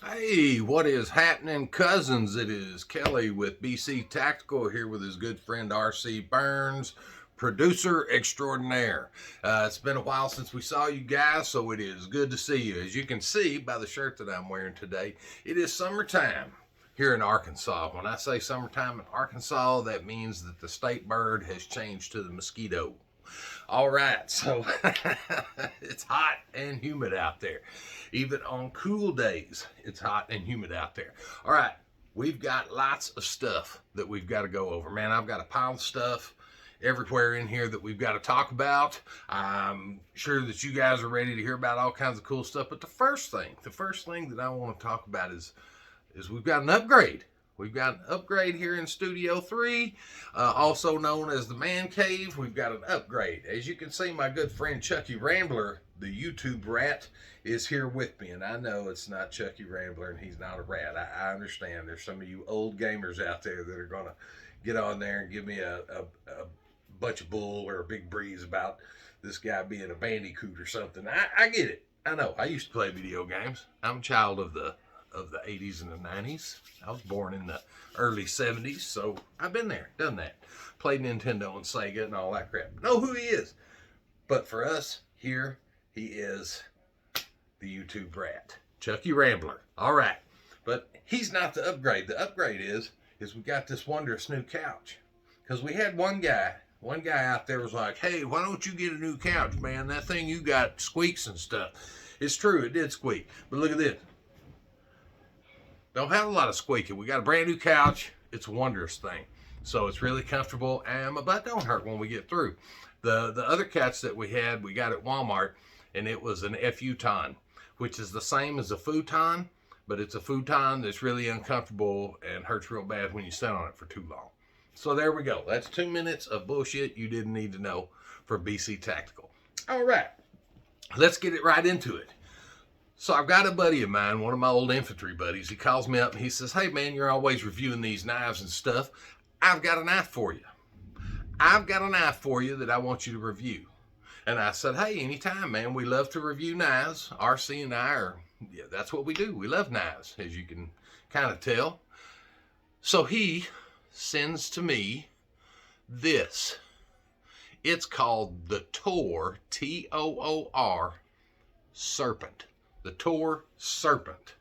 Hey, what is happening, cousins? It is Kelly with BC Tactical here with his good friend RC Burns, producer extraordinaire. It's been a while since we saw you guys, so it is good to see you. As you can see by the shirt that I'm wearing today, it is summertime here in Arkansas. When I say summertime in Arkansas, that means that the state bird has changed to the mosquito. All right, so it's hot and humid out there. Even on cool days, it's hot and humid out there. All right, we've got lots of stuff that we've got to go over. Man, I've got a pile of stuff everywhere in here that we've got to talk about. I'm sure that you guys are ready to hear about all kinds of cool stuff. But the first thing that I want to talk about is we've got an upgrade. We've got an upgrade here in Studio 3, also known as the Man Cave. We've got an upgrade. As you can see, my good friend Chucky Rambler, the YouTube rat, is here with me. And I know it's not Chucky Rambler and he's not a rat. I understand there's some of you old gamers out there that are going to get on there and give me a bunch of bull or a big breeze about this guy being a bandicoot or something. I get it. I know. I used to play video games. I'm a child of the 80s and the 90s. I was born in the early 70s, so I've been there, done that. Played Nintendo and Sega and all that crap. Know who he is. But for us here, he is the YouTube rat, Chucky Rambler. All right. But he's not the upgrade. The upgrade is we got this wondrous new couch. Because we had one guy out there was like, hey, why don't you get a new couch, man? That thing you got squeaks and stuff. It's true, it did squeak. But look at this. Don't have a lot of squeaking. We got a brand new couch. It's a wondrous thing. So it's really comfortable and my butt don't hurt when we get through. The other couch that we had, we got at Walmart, and it was an futon, which is the same as a futon, but it's a futon that's really uncomfortable and hurts real bad when you sit on it for too long. So there we go. That's 2 minutes of bullshit you didn't need to know for BC Tactical. All right. Let's get it right into it. So I've got a buddy of mine, one of my old infantry buddies. He calls me up and he says, hey man, you're always reviewing these knives and stuff. I've got a knife for you. I've got a knife for you that I want you to review. And I said, hey, anytime, man. We love to review knives. RC and I that's what we do. We love knives, as you can kind of tell. So he sends to me this. It's called the Toor, Toor, Serpent. The Toor Serpent.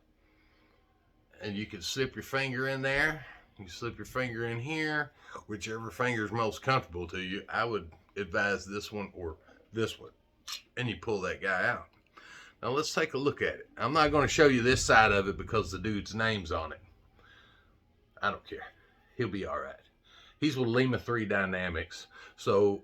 And you can slip your finger in there. You can slip your finger in here. Whichever finger is most comfortable to you. I would advise this one or this one. And you pull that guy out. Now let's take a look at it. I'm not going to show you this side of it because the dude's name's on it. I don't care. He'll be all right. He's with Lima 3 Dynamics. So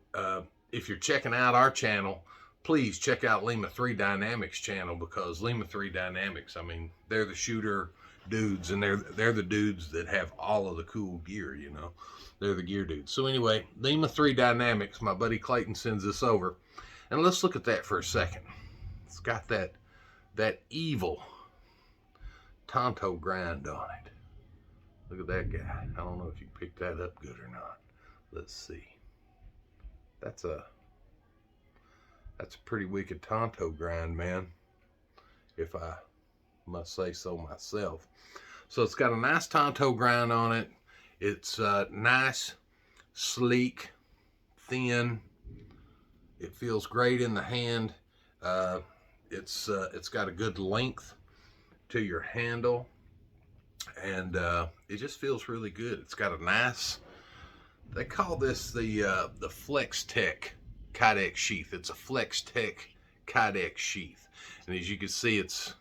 if you're checking out our channel, please check out Lima 3 Dynamics channel, because Lima 3 Dynamics, I mean, they're the shooter dudes, and they're the dudes that have all of the cool gear, you know. They're the gear dudes. So anyway, Lima 3 Dynamics, my buddy Clayton sends this over. And let's look at that for a second. It's got that evil Tonto grind on it. Look at that guy. I don't know if you picked that up good or not. Let's see. That's a pretty wicked Tonto grind, man, if I must say so myself. So it's got a nice Tonto grind on it. It's nice, sleek, thin. It feels great in the hand. It's got a good length to your handle, and it just feels really good. It's got a nice, they call this the Flex Tech Kydex sheath. It's a Flex Tech Kydex sheath, and as you can see, it's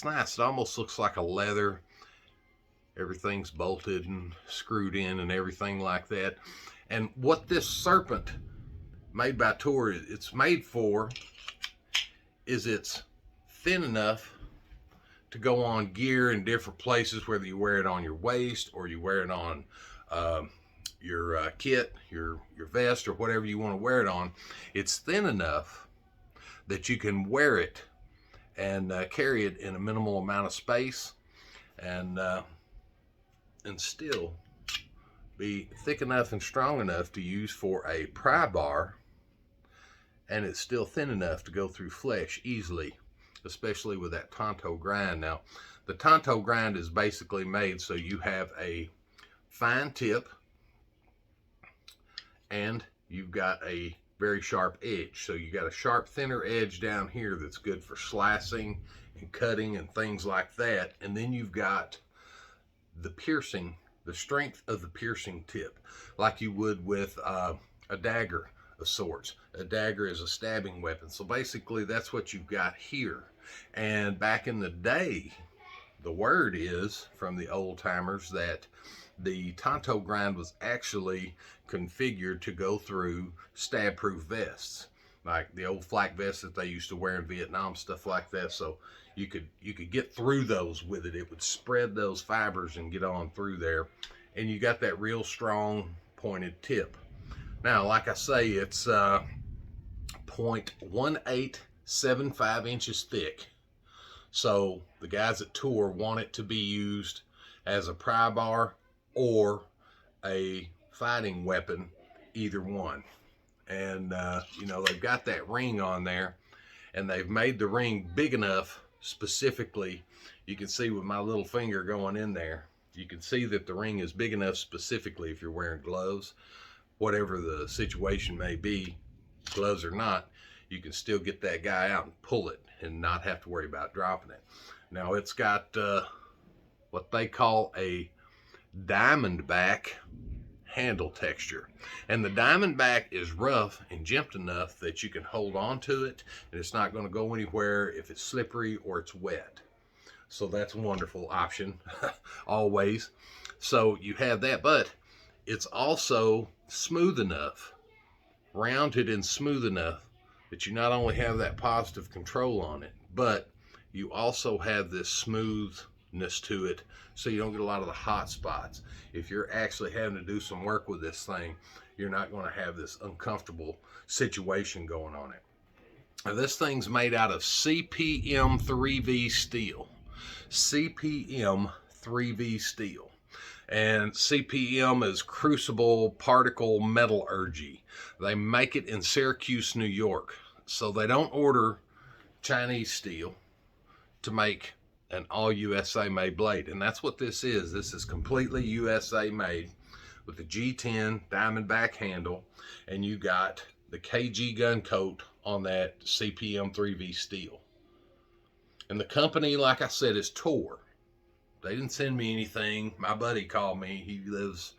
nice. It almost looks like a leather. Everything's bolted and screwed in and everything like that. And what this Serpent made by Toor it's made for is it's thin enough to go on gear in different places, whether you wear it on your waist or you wear it on your kit, your vest, or whatever you want to wear it on. It's thin enough that you can wear it and carry it in a minimal amount of space, and still be thick enough and strong enough to use for a pry bar, and it's still thin enough to go through flesh easily especially with that Tonto grind. Now, the Tonto grind is basically made so you have a fine tip and you've got a very sharp edge. So you got a sharp, thinner edge down here that's good for slicing and cutting and things like that. And then you've got the piercing, the strength of the piercing tip, like you would with a dagger of sorts. A dagger is a stabbing weapon. So basically that's what you've got here. And back in the day, the word is from the old timers that the Tonto grind was actually configured to go through stab-proof vests, like the old flak vests that they used to wear in Vietnam, stuff like that. So you could get through those with it. It would spread those fibers and get on through there, and you got that real strong pointed tip. Now, like I say, it's 0.1875 inches thick. So the guys at Toor want it to be used as a pry bar or a fighting weapon, either one. And you know, they've got that ring on there, and they've made the ring big enough specifically. You can see with my little finger going in there, you can see that the ring is big enough specifically if you're wearing gloves, whatever the situation may be, gloves or not, you can still get that guy out and pull it and not have to worry about dropping it. Now it's got what they call a diamondback handle texture, and the diamondback is rough and jimped enough that you can hold on to it and it's not going to go anywhere if it's slippery or it's wet. So that's a wonderful option always. So you have that, but it's also smooth enough, rounded and smooth enough that you not only have that positive control on it, but you also have this smoothness to it, so you don't get a lot of the hot spots. If you're actually having to do some work with this thing, you're not going to have this uncomfortable situation going on it. Now, this thing's made out of CPM 3V steel. CPM 3V steel. And CPM is Crucible Particle Metallurgy. They make it in Syracuse, New York. So they don't order Chinese steel to make an all USA made blade. And that's what this is. This is completely USA made with the G10 Diamondback handle. And you got the KG gun coat on that CPM 3V steel. And the company, like I said, is Toor. They didn't send me anything. My buddy called me. He lives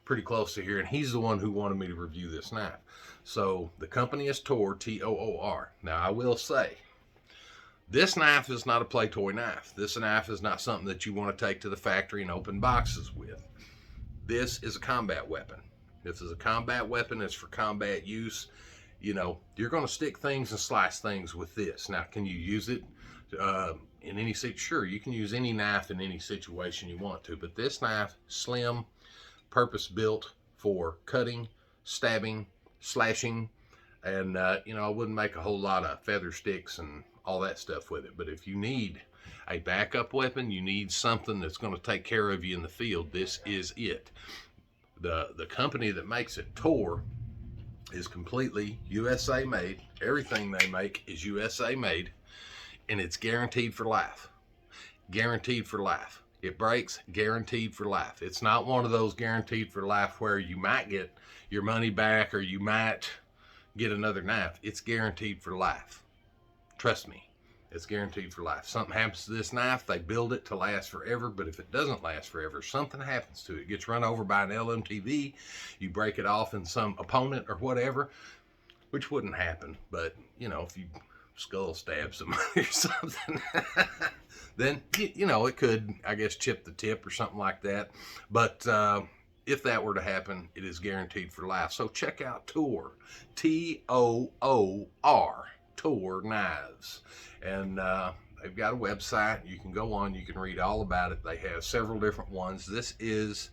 pretty close to here, and he's the one who wanted me to review this knife. So the company is Toor, T-O-O-R. Now, I will say, this knife is not a play toy knife. This knife is not something that you want to take to the factory and open boxes with. This is a combat weapon. This is a combat weapon. It's for combat use. You know, you're going to stick things and slice things with this. Now, can you use it in any situation? Sure, you can use any knife in any situation you want to, but this knife, slim, purpose built for cutting, stabbing, slashing, and you know, I wouldn't make a whole lot of feather sticks and all that stuff with it. But if you need a backup weapon, you need something that's going to take care of you in the field, this is it. The company that makes it, Toor, is completely USA made. Everything they make is USA made, and it's guaranteed for life. Guaranteed for life. It breaks, guaranteed for life. It's not one of those guaranteed for life where you might get your money back or you might get another knife. It's guaranteed for life. Trust me, it's guaranteed for life. Something happens to this knife, they build it to last forever, but if it doesn't last forever, something happens to it. It gets run over by an LMTV, you break it off in some opponent or whatever, which wouldn't happen, but you know, if you skull stab somebody or something, then you know, it could, I guess, chip the tip or something like that. But if that were to happen, it is guaranteed for life. So check out Toor, T-O-O-R, Toor Knives, and they've got a website. You can go on, you can read all about it. They have several different ones. This is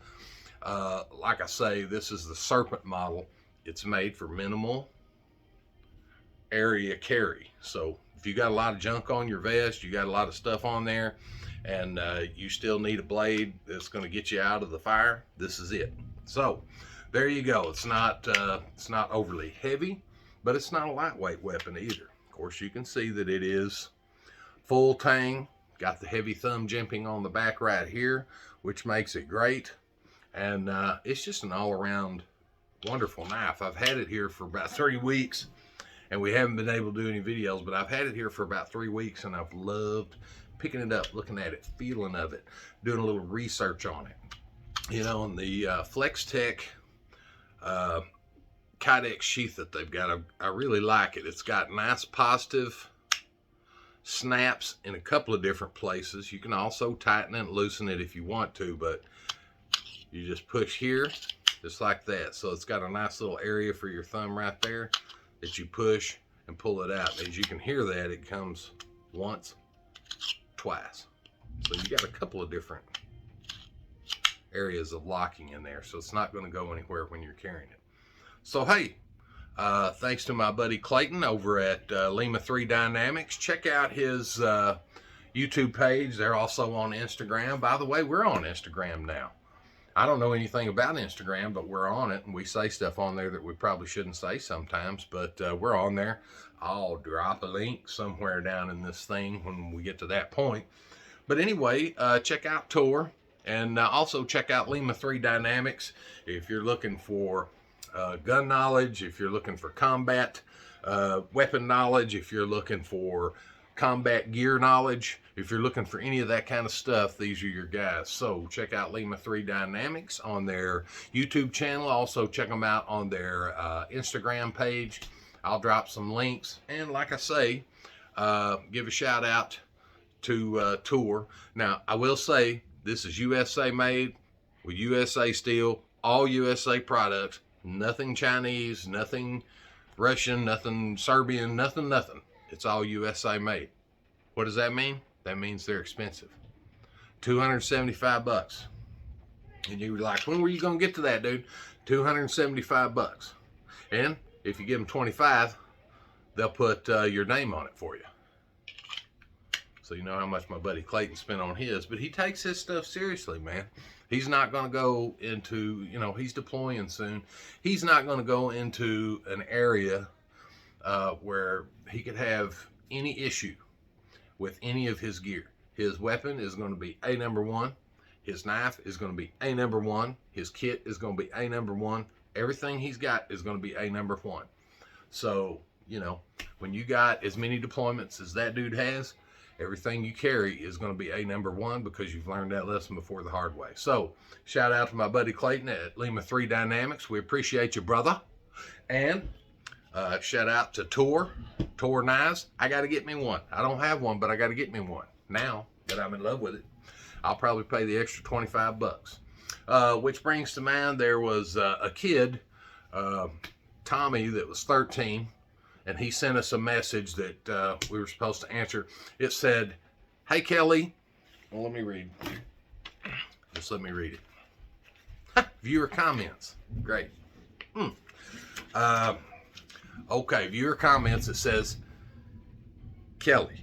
like I say, this is the Serpent model. It's made for minimal area carry. So if you got a lot of junk on your vest, you got a lot of stuff on there, and you still need a blade that's going to get you out of the fire, this is it. So there you go. It's not overly heavy, but it's not a lightweight weapon either. Of course, you can see that it is full tang. Got the heavy thumb jimping on the back right here, which makes it great. And it's just an all-around wonderful knife. I've had it here for about 3 weeks, and we haven't been able to do any videos, but I've had it here for about 3 weeks, and I've loved picking it up, looking at it, feeling of it, doing a little research on it. You know, and the Flex Tech Kydex sheath that they've got, I really like it. It's got nice positive snaps in a couple of different places. You can also tighten it and loosen it if you want to, but you just push here just like that. So it's got a nice little area for your thumb right there that you push and pull it out. As you can hear that, it comes once, twice. So you got a couple of different areas of locking in there, so it's not going to go anywhere when you're carrying it. So hey, thanks to my buddy Clayton over at Lima 3 Dynamics. Check out his YouTube page. They're also on Instagram. By the way, we're on Instagram now. I don't know anything about Instagram, but we're on it, and we say stuff on there that we probably shouldn't say sometimes, but we're on there. I'll drop a link somewhere down in this thing when we get to that point. But anyway, check out Toor, and also check out Lima 3 Dynamics if you're looking for gun knowledge, if you're looking for combat weapon knowledge, if you're looking for combat gear knowledge, if you're looking for any of that kind of stuff, these are your guys. So check out Lima 3 Dynamics on their YouTube channel. Also check them out on their Instagram page. I'll drop some links. And like I say, give a shout out to Toor. Now, I will say this is USA made with USA steel, all USA products, nothing Chinese, nothing Russian, nothing Serbian, nothing. It's all USA made. What does that mean? That means they're expensive. $275. And you were like, when were you going to get to that, dude? $275. And if you give them 25, they'll put your name on it for you. So you know how much my buddy Clayton spent on his. But he takes his stuff seriously, man. He's not going to go into, you know, he's deploying soon. He's not going to go into an area where he could have any issue with any of his gear. His weapon is going to be A number one. His knife is going to be A number one. His kit is going to be A number one. Everything he's got is going to be A number one. So, you know, when you got as many deployments as that dude has, everything you carry is going to be A number one because you've learned that lesson before the hard way. So, shout out to my buddy Clayton at Lima 3 Dynamics. We appreciate you, brother. And shout out to Toor Knives. I got to get me one. I don't have one, but I got to get me one. Now that I'm in love with it, I'll probably pay the extra 25 bucks. Which brings to mind, there was a kid, Tommy, that was 13, and he sent us a message that we were supposed to answer. It said, "Hey, Kelly." Well, let me read. Just let me read it. Viewer comments. Great. Okay, viewer comments. It says, "Kelly,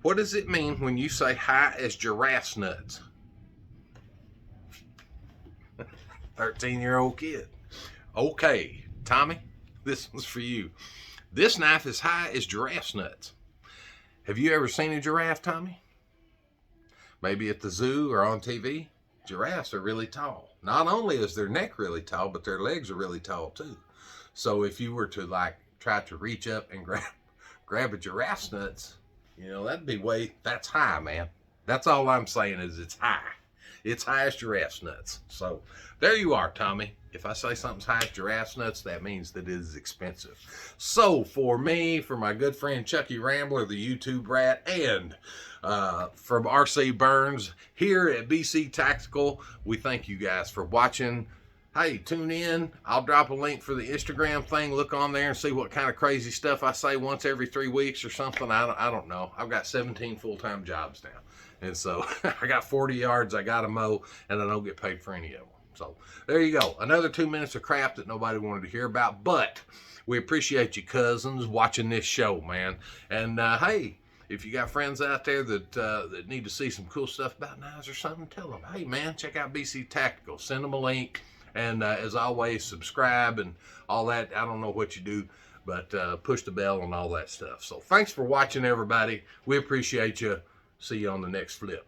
what does it mean when you say high as giraffe's nuts?" 13-year-old kid. Okay, Tommy, this one's for you. This knife is high as giraffe's nuts. Have you ever seen a giraffe, Tommy? Maybe at the zoo or on TV? Giraffes are really tall. Not only is their neck really tall, but their legs are really tall too. So if you were to like try to reach up and grab a giraffe's nuts, you know, that's high, man. That's all I'm saying is it's high. It's high as giraffe's nuts. So there you are, Tommy. If I say something's high as giraffe's nuts, that means that it is expensive. So for me, for my good friend Chucky Rambler, the YouTube rat, and from RC Burns here at BC Tactical, we thank you guys for watching. Hey, tune in. I'll drop a link for the Instagram thing. Look on there and see what kind of crazy stuff I say once every 3 weeks or something. I don't know. I've got 17 full-time jobs now. And so I got 40 yards I got to mow, and I don't get paid for any of them. So there you go. Another 2 minutes of crap that nobody wanted to hear about. But we appreciate you cousins watching this show, man. And hey, if you got friends out there that need to see some cool stuff about knives or something, tell them, hey, man, check out BC Tactical. Send them a link. And as always, subscribe and all that. I don't know what you do, but push the bell and all that stuff. So thanks for watching, everybody. We appreciate you. See you on the next flip.